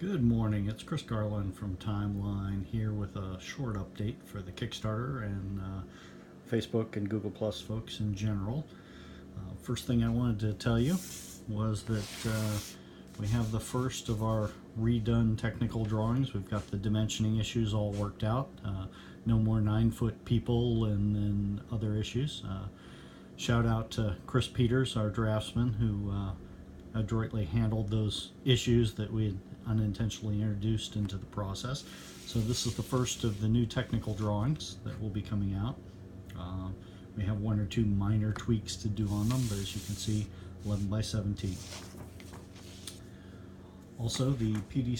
Good morning, it's Chris Garland from Timeline here with a short update for the Kickstarter and Facebook and Google Plus folks in general. First thing I wanted to tell you was that we have the first of our redone technical drawings. We've got the dimensioning issues all worked out. No more 9-foot people and other issues. Shout out to Chris Peters, our draftsman, who adroitly handled those issues that we had unintentionally introduced into the process. So this is the first of the new technical drawings that will be coming out. We have one or two minor tweaks to do on them, but as you can see, 11 by 17. Also, the PD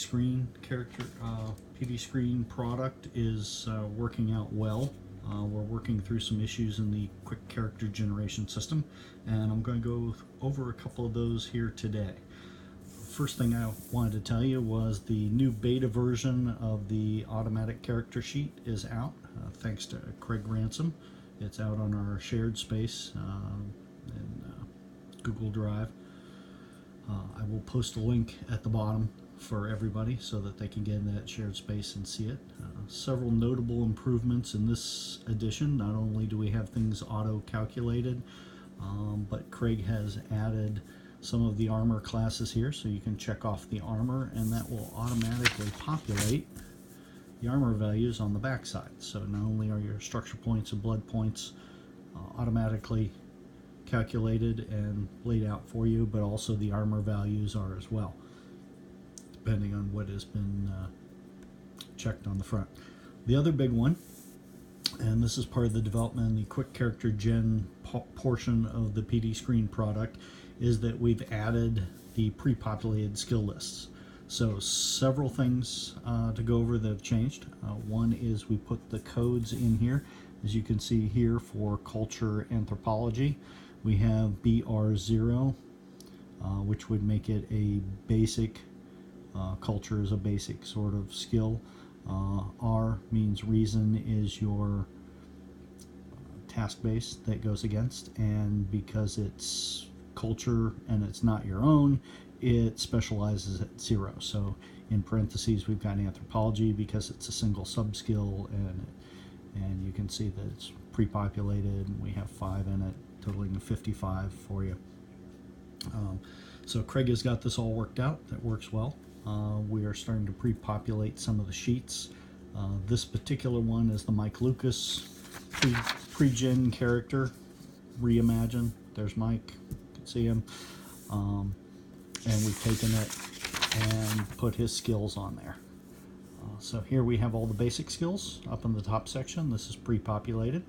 screen product is working out well. We're working through some issues in the quick character generation system, and I'm going to go over a couple of those here today. First thing I wanted to tell you was the new beta version of the automatic character sheet is out, thanks to Craig Ransom. It's out on our shared space in Google Drive. I will post a link at the bottom for everybody so that they can get in that shared space and see it. Several notable improvements in this edition. Not only do we have things auto-calculated, but Craig has added some of the armor classes here, so you can check off the armor and that will automatically populate the armor values on the back side. So not only are your structure points and blood points automatically calculated and laid out for you, but also the armor values are as well, depending on what has been checked on the front. The other big one, and this is part of the development in the quick character gen portion of the PD screen product, is that we've added the pre-populated skill lists. So several things to go over that have changed. One is we put the codes in here. As you can see here, for culture anthropology, we have BR0, which would make it a basic, culture is a basic sort of skill. R means reason is your task base that goes against, and because it's culture and it's not your own, it specializes at 0. So in parentheses we've got anthropology because it's a single sub-skill, and you can see that it's pre-populated and we have 5 in it, totaling 55 for you. So Craig has got this all worked out. That works well. We are starting to pre-populate some of the sheets. This particular one is the Mike Lucas pre-gen character reimagined. There's Mike, you can see him. And we've taken it and put his skills on there. So here we have all the basic skills up in the top section. This is pre-populated.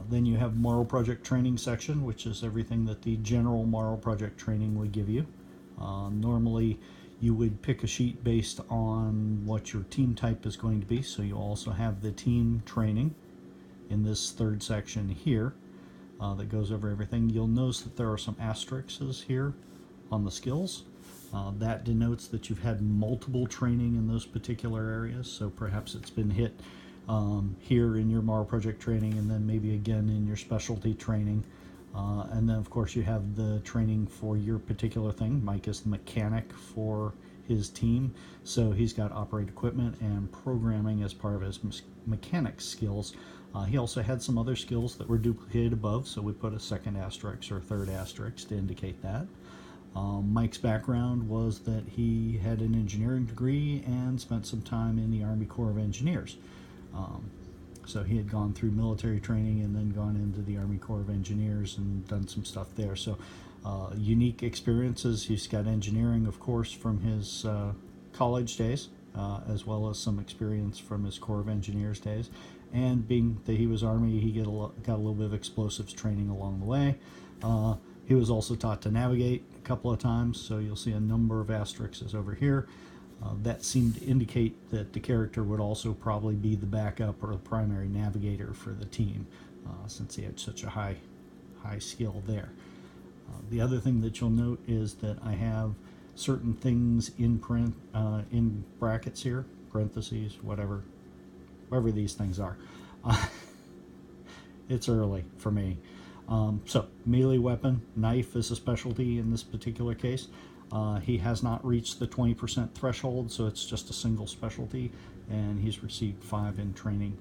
Then you have Moral Project Training section, which is everything that the general Moral Project Training would give you. Normally you would pick a sheet based on what your team type is going to be, so you also have the team training in this third section here that goes over everything. You'll notice that there are some asterisks here on the skills. That denotes that you've had multiple training in those particular areas, so perhaps it's been hit here in your Moral Project Training and then maybe again in your specialty training. And then of course you have the training for your particular thing. Mike is the mechanic for his team, so he's got operate equipment and programming as part of his mechanic skills. He also had some other skills that were duplicated above, so we put a second asterisk or third asterisk to indicate that. Mike's background was that he had an engineering degree and spent some time in the Army Corps of Engineers. So he had gone through military training and then gone into the Army Corps of Engineers and done some stuff there. So unique experiences. He's got engineering, of course, from his college days, as well as some experience from his Corps of Engineers days. And being that he was Army, he got a little bit of explosives training along the way. He was also taught to navigate a couple of times, so you'll see a number of asterisks over here. That seemed to indicate that the character would also probably be the backup or the primary navigator for the team, since he had such a high skill there. The other thing that you'll note is that I have certain things in print, in brackets here, parentheses, whatever these things are. It's early for me. So melee weapon, knife is a specialty in this particular case. He has not reached the 20% threshold, so it's just a single specialty, and he's received 5 in training.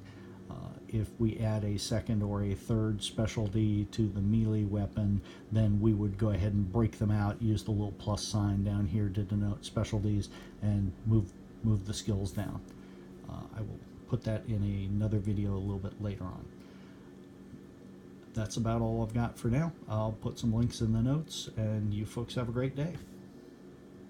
If we add a second or a third specialty to the melee weapon, then we would go ahead and break them out, use the little plus sign down here to denote specialties, and move the skills down. I will put that in another video a little bit later on. That's about all I've got for now. I'll put some links in the notes, and you folks have a great day.